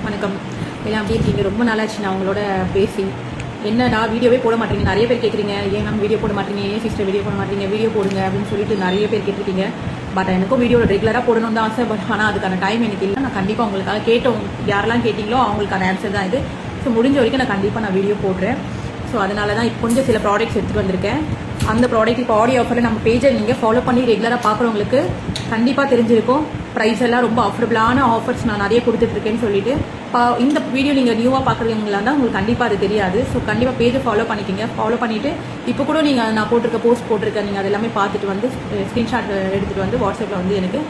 வணக்கம் எல்லாம் எப்படி இருக்கீங்க? ரொம்ப நாளாச்சு நான் உங்களோட பேசி. என்னடா வீடியோவே போட மாட்டீங்க, நிறைய பேர் கேட்குறீங்க. ஏன் நம்ம வீடியோ போட மாட்டீங்க, ஏன் சிஸ்டர் வீடியோ போட மாட்டீங்க, வீடியோ போடுங்க அப்படின்னு சொல்லிட்டு நிறைய பேர் கேட்டிருக்கீங்க. பட் எனக்கும் வீடியோ ரெகுலராக போடணும் தான் ஆசை. பட் ஆனால் அதுக்கான டைம் எனக்கு இல்லை. நான் கண்டிப்பாக உங்களுக்காக கேட்டவங்க யாரெல்லாம் கேட்டிங்களோ அவங்களுக்கான ஆன்சர் தான் இது. ஸோ முடிஞ்ச வரைக்கும் நான் கண்டிப்பாக நான் வீடியோ போடுறேன். ஸோ அதனால தான் இப்போ கொஞ்சம் சில ப்ராடக்ட்ஸ் எடுத்துகிட்டு வந்திருக்கேன். அந்த ப்ராடக்ட் இப்போ ஆடியோ ஆஃபரில் நம்ம பேஜை நீங்கள் ஃபாலோ பண்ணி ரெகுலராக பார்க்குறவங்களுக்கு கண்டிப்பாக தெரிஞ்சிருக்கும். ப்ரைஸ் எல்லாம் ரொம்ப அஃபோர்டபுளான ஆஃபர்ஸ் நான் நிறைய கொடுத்துட்ருக்கேன்னு சொல்லிட்டு இந்த வீடியோ நீங்கள் நியூவாக பார்க்குறவங்களா தான் உங்களுக்கு கண்டிப்பாக அது தெரியாது. ஸோ கண்டிப்பாக பேஜை ஃபாலோ பண்ணிக்கிங்க. ஃபாலோ பண்ணிவிட்டு இப்போ கூட நீங்கள் நான் போட்டிருக்க போஸ்ட் போட்டிருக்கேன், நீங்கள் அது எல்லாமே பார்த்துட்டு வந்து ஸ்க்ரீன்ஷாட் எடுத்துகிட்டு வந்து வாட்ஸ்அப்பில் வந்து எனக்கு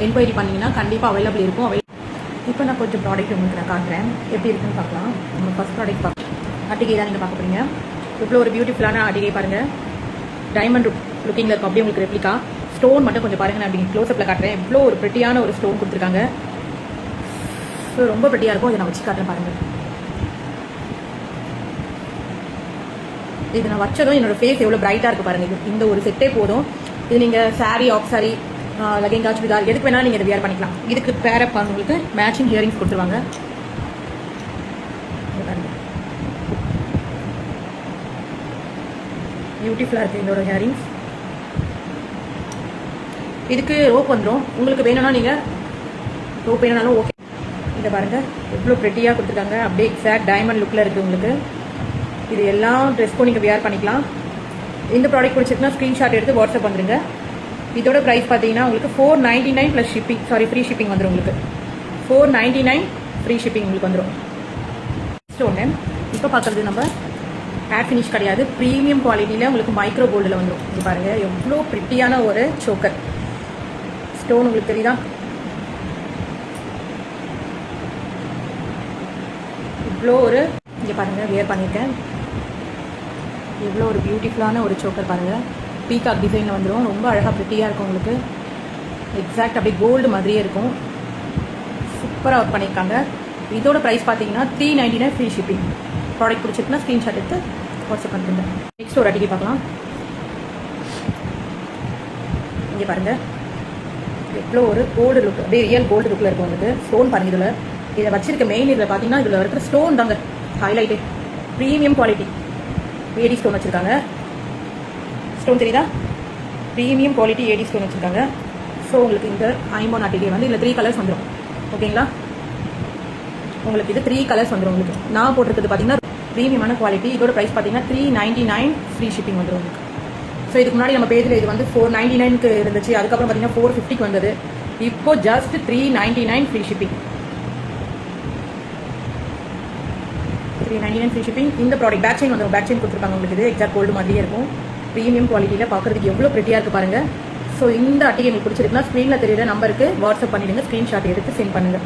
என்கொயரி பண்ணிங்கன்னா கண்டிப்பாக அவைலபிள் இருக்கும். இப்போ நான் கொஞ்சம் ப்ராடக்ட் உங்களுக்கு நான் காட்டுறேன், எப்படி இருக்குன்னு பார்க்கலாம். நம்ம ஃபஸ்ட் ப்ராடக்ட் பார்க்கலாம். அட்டிகை தான் நீங்கள் பார்க்க போகிறீங்க. இவ்வளோ ஒரு பியூட்டிஃபுல்லான அட்டிகை பாருங்கள். டைமண்ட் லுக்கிங்கில் இருக்கும், அப்படியே உங்களுக்கு ரெப்ளிகா. ஸ்டோன் மட்டும் கொஞ்சம் பாருங்கள், நான் அப்படி க்ளோஸ்அப்பில் காட்டுறேன். இவ்வளோ ஒரு ப்ரிட்டியான ஒரு ஸ்டோன் கொடுத்துருக்காங்க. ஸோ ரொம்ப ப்ரிட்டியாக இருக்கும். இதை நான் வச்சு காட்டுறேன் பாருங்கள். இது நான் வச்சதும் என்னோடய ஃபேஸ் எவ்வளோ பிரைட்டாக இருக்குது பாருங்கள். இது இந்த ஒரு செட்டே போதும். இது நீங்கள் சாரீ, ஆஃப் சாரீ, லெகிங்கா, சுடிதார் எதுக்கு வேணாலும் நீங்கள் இதை வியர் பண்ணிக்கலாம். இதுக்கு பேரப் உங்களுக்கு மேட்சிங் இயரிங்ஸ் கொடுத்துருவாங்க. பியூட்டிஃபுல்லாக இருக்குது இதோட இயரிங்ஸ். இதுக்கு ரோப் வந்துடும். உங்களுக்கு வேணும்னா நீங்கள் ரோப் வேணும்னாலும் ஓகே. இதை பாருங்கள் எவ்வளோ ப்ரெட்டியாக கொடுத்துருக்காங்க. அப்படியே எக்ஸாக்ட் டைமண்ட் லுக்கில் இருக்குது உங்களுக்கு. இது எல்லாம் ட்ரெஸ்க்கும் நீங்கள் வியர் பண்ணிக்கலாம். இந்த ப்ராடக்ட் பிடிச்சிருக்குன்னா ஸ்க்ரீன்ஷாட் எடுத்து வாட்ஸ்அப் வந்துடுங்க. இதோட ப்ரைஸ் பார்த்தீங்கன்னா உங்களுக்கு 499 ப்ளஸ் ஷிப்பிங், ஃப்ரீ ஷிப்பிங் வந்துடும் உங்களுக்கு. 499 ஃப்ரீ ஷிப்பிங் உங்களுக்கு வந்துடும். ஒன்று இப்போ பார்க்குறது நம்ம ஹேர் ஃபினிஷ் கிடையாது, ப்ரீமியம் குவாலிட்டியில் உங்களுக்கு மைக்ரோ கோல்டில் வந்துடும். இது பாருங்கள் எவ்வளோ ப்ரிட்டியான ஒரு சோக்கர் ஸ்டோன் உங்களுக்கு தெரியுதா? இவ்வளோ ஒரு இங்கே பாருங்கள் வியர் பண்ணியிருக்கேன். எவ்வளோ ஒரு பியூட்டிஃபுல்லான ஒரு சோக்கர் பாருங்கள். பீகாக் டிசைனில் வந்துடும். ரொம்ப அழகாக ப்ரிட்டியாக இருக்கும் உங்களுக்கு. எக்ஸாக்ட் அப்படியே கோல்டு மாதிரியே இருக்கும். சூப்பராக ஒர்க் பண்ணியிருக்காங்க. இதோட ப்ரைஸ் பார்த்தீங்கன்னா 399 ஃப்ரீ ஷிப்பிங். ப்ராடக்ட் பிடிச்சிருக்குன்னா ஸ்க்ரீன்ஷாட் எடுத்து வாட்ஸ்அப் பண்ணுறேன். நெக்ஸ்ட் ஒரு அடிக்கடி பார்க்கலாம். இங்கே பாருங்கள் எவ்வளோ ஒரு கோல்டு லுக், அப்படியே ரியல் கோல்டு லுக்கில் இருக்கும் உங்களுக்கு. ஸ்டோன் பாருங்கள். இதில் இதை வச்சிருக்க மெயின் இதில் பார்த்தீங்கன்னா இதில் இருக்கிற ஸ்டோன் தாங்க highlight. Premium quality AD stone வச்சுருக்காங்க. ஸ்டோன் தெரியுதா? ப்ரீமியம் குவாலிட்டி ஏடி ஸ்டோன் வச்சுருக்காங்க. ஸோ உங்களுக்கு இந்த ஐம்போன் அட்டிகை வந்து இதில் 3 கலர்ஸ் வந்துடும். ஓகேங்களா? உங்களுக்கு இது 3 கலர்ஸ் வந்துடும் உங்களுக்கு. நான் போட்டிருக்கிறது பார்த்தீங்கன்னா ப்ரீமியமான குவாலிட்டி. இதோட ப்ரைஸ் பார்த்தீங்கன்னா 399 ஃப்ரீ ஷிப்பிங் வந்துடும் உங்களுக்கு. ஸோ இதுக்கு முன்னாடி நம்ம பேஜில் இது வந்து 499க்கு இருந்துச்சு. அதுக்கப்புறம் பார்த்தீங்கன்னா 450க்கு வந்தது. இப்போ just 399 free shipping. 399 free shipping. இந்த ப்ராடக்ட் பேக் செயின் வந்துடும். பேக் செயின் கொடுத்துருப்பாங்க உங்களுக்கு. இது எக்ஸாக்ட் கோல்டு மாதிரியே இருக்கும். ப்ரீமியம் குவாலிட்டியில் பார்க்குறதுக்கு எவ்வளோ ப்ரிட்டியாக இருக்குது பாருங்கள். ஸோ இந்த அட்டிகை உங்களுக்கு பிடிச்சிருக்குன்னா ஸ்க்ரீனில் தெரியுற நம்பருக்கு வாட்ஸ்அப் பண்ணிவிடுங்க. ஸ்க்ரீன்ஷாட் எடுத்து சென்ட் பண்ணுங்கள்.